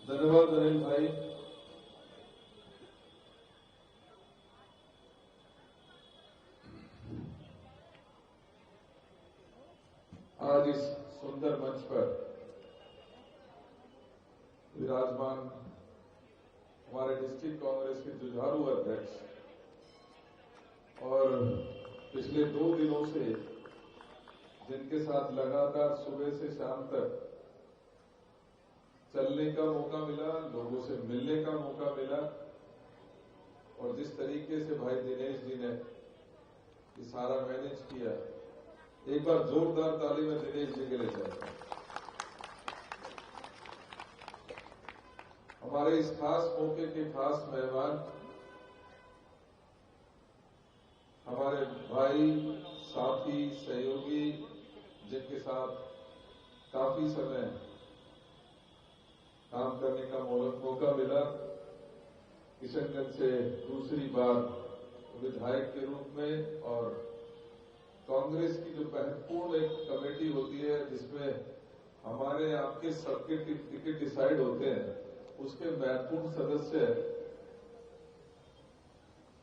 धन्यवाद अनिल भाई। आज इस सुंदर मंच पर विराजमान हमारे डिस्ट्रिक्ट कांग्रेस के जुझारू अध्यक्ष और पिछले 2 दिनों से जिनके साथ लगातार सुबह से शाम तक चलने का मौका मिला, लोगों से मिलने का मौका मिला और जिस तरीके से भाई दिनेश जी ने ये सारा मैनेज किया, एक बार जोरदार ताली में दिनेश जी के लिए चाहिए। हमारे इस खास मौके के खास मेहमान हमारे भाई, साथी, सहयोगी, जिनके साथ काफी समय काम करने का मौका मिला, किशनगंज से दूसरी बार विधायक के रूप में, और कांग्रेस की जो महत्वपूर्ण एक कमेटी होती है जिसमें हमारे आपके सबके टिकट डिसाइड होते हैं, उसके महत्वपूर्ण सदस्य।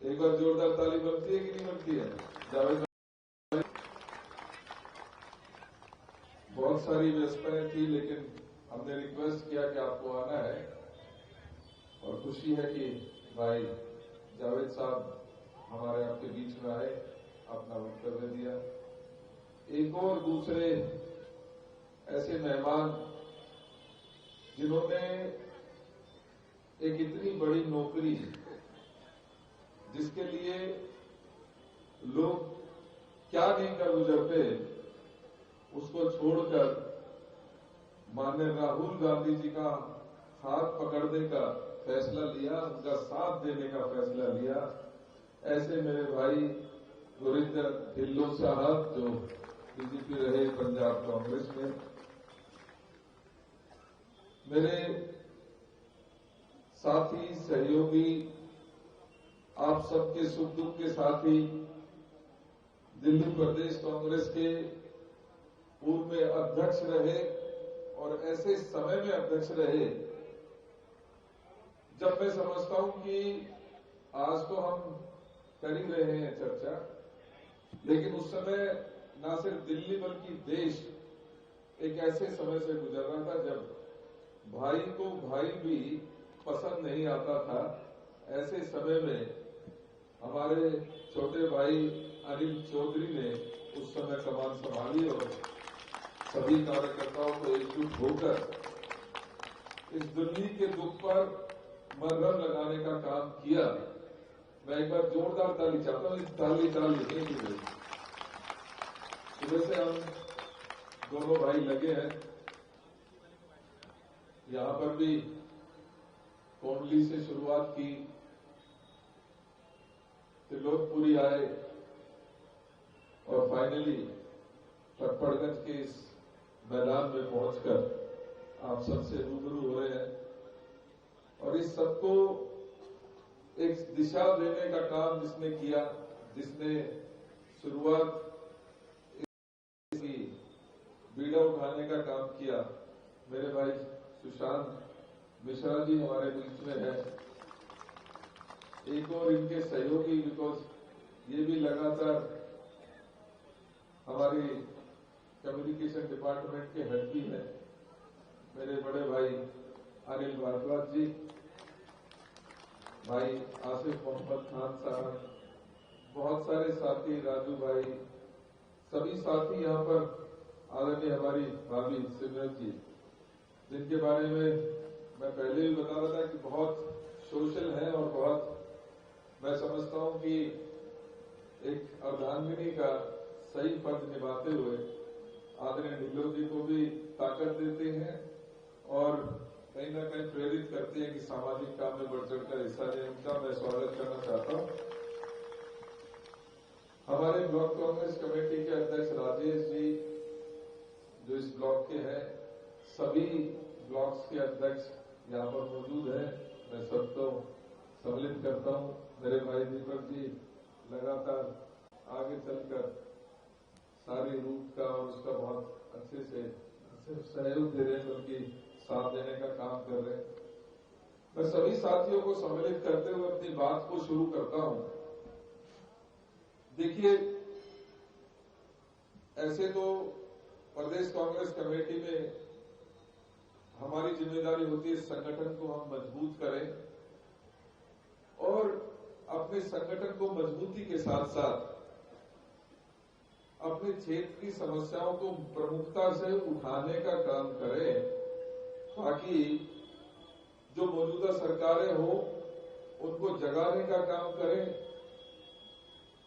एक बार जोरदार ताली बनती है कि नहीं बनती है? जावेद, बहुत सारी व्यवस्थाएं थी लेकिन हमने रिक्वेस्ट किया कि आपको आना है और खुशी है कि भाई जावेद साहब हमारे आपके बीच में आए, अपना वक्तव्य दिया। एक और दूसरे ऐसे मेहमान जिन्होंने एक इतनी बड़ी नौकरी जिसके लिए लोग क्या नहीं कर गुजरते, उसको छोड़कर माननीय राहुल गांधी जी का हाथ पकड़ने का फैसला लिया, उनका साथ देने का फैसला लिया। ऐसे मेरे भाई गुरिंदर ढिल्लों साहब जो डीजीपी रहे पंजाब कांग्रेस में, मेरे साथी, सहयोगी, आप सबके सुख दुख के साथी, दिल्ली प्रदेश कांग्रेस के पूर्व में अध्यक्ष रहे और ऐसे समय में अध्यक्ष रहे जब मैं समझता हूं कि आज तो हम कर ही रहे हैं चर्चा, लेकिन उस समय ना सिर्फ दिल्ली बल्कि देश एक ऐसे समय से गुजर रहा था जब भाई को भाई भी पसंद नहीं आता था। ऐसे समय में हमारे छोटे भाई अनिल चौधरी ने उस समय कमान संभाली और सभी कार्यकर्ताओं को एकजुट होकर इस दिल्ली के दुख पर मरहम लगाने का काम किया। मैं एक बार जोरदार ताली चाहता हूं, इस ताली नहीं की गई। सुबह से हम दोनों भाई लगे हैं, यहां पर भी कोंडली से शुरुआत की, त्रिलोकपुरी आए और फाइनली टप्पड़गंज के इस मैदान में पहुंचकर आप सबसे रूबरू हो रहे हैं और इस सबको एक दिशा देने का काम जिसने किया, जिसने शुरुआत की बीड़ा उठाने का काम किया, मेरे भाई सुशांत मिश्रा जी हमारे बीच में है। एक और इनके सहयोगी, बिकॉज ये भी लगातार हमारी कम्युनिकेशन डिपार्टमेंट के हेड भी हैं, मेरे बड़े भाई अनिल भारद्वाज जी, भाई आसिफ मोहम्मद खान साहब, बहुत सारे साथी, राजू भाई, सभी साथी यहाँ पर, आदरणीय हमारी भाभी सिमरन जी, जिनके बारे में मैं पहले भी बता रहा था कि बहुत सोशल है और बहुत, मैं समझता हूं कि एक अर्धांगिनी का सही फर्ज निभाते हुए आदरणीय ढिल्लों जी को भी ताकत देते हैं और कहीं ना कहीं प्रेरित करते हैं कि सामाजिक काम में बढ़ चढ़कर हिस्सा लें। उनका मैं स्वागत करना चाहता हूं। हमारे ब्लॉक कांग्रेस कमेटी के अध्यक्ष राजेश जी जो इस ब्लॉक के हैं, सभी ब्लॉक्स के अध्यक्ष यहाँ पर मौजूद हैं, मैं सबको सम्मिलित करता हूं। मेरे भाई दीपक जी लगातार आगे चलकर सारी रूट का और उसका बहुत अच्छे से सिर्फ सहयोग दे रहे हैं बल्कि साथ देने का काम कर रहे हैं। मैं सभी साथियों को सम्मिलित करते हुए अपनी बात को शुरू करता हूं। देखिए, ऐसे तो प्रदेश कांग्रेस कमेटी में हमारी जिम्मेदारी होती है संगठन को हम मजबूत करें और अपने संगठन को मजबूती के साथ साथ अपने क्षेत्र की समस्याओं को प्रमुखता से उठाने का काम करें, ताकि जो मौजूदा सरकारें हो उनको जगाने का काम करें।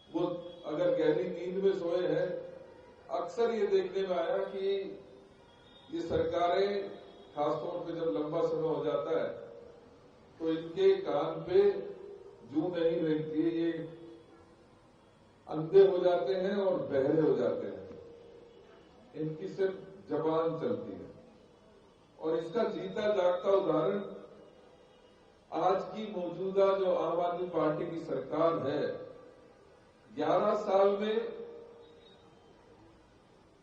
वो अगर गहरी नींद में सोए हैं, अक्सर ये देखने में आया कि ये सरकारें खासतौर पे जब लंबा समय हो जाता है तो इनके कान पे जूं नहीं रहती है, ये अंधे हो जाते हैं और बहरे हो जाते हैं। इनकी सिर्फ जबान चलती है और इसका जीता जागता उदाहरण आज की मौजूदा जो आम आदमी पार्टी की सरकार है। 11 साल में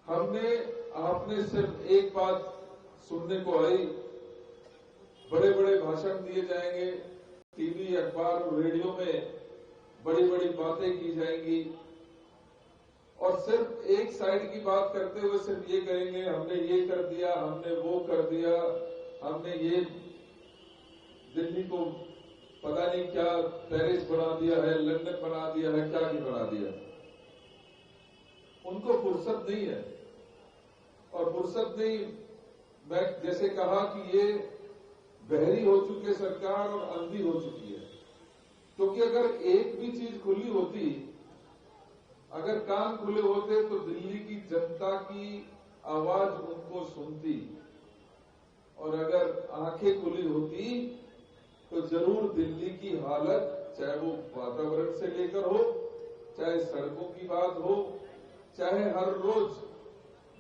आपने सिर्फ एक बात सुनने को आई, बड़े बड़े भाषण दिए जाएंगे, टीवी अखबार और रेडियो में बड़ी बड़ी बातें की जाएंगी और सिर्फ एक साइड की बात करते हुए सिर्फ ये कहेंगे हमने ये कर दिया, हमने वो कर दिया, हमने ये दिल्ली को पता नहीं क्या पेरिस बना दिया है, लंदन बना दिया है, क्या नहीं बना दिया। उनको फुर्सत नहीं है और फुर्सत नहीं, मैं जैसे कहा कि ये बहरी हो चुकी है सरकार और अंधी हो चुकी है, क्योंकि अगर एक भी चीज खुली होती, अगर कान खुले होते तो दिल्ली की जनता की आवाज उनको सुनती और अगर आंखें खुली होती तो जरूर दिल्ली की हालत, चाहे वो वातावरण से लेकर हो, चाहे सड़कों की बात हो, चाहे हर रोज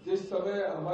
जिस समय हमारे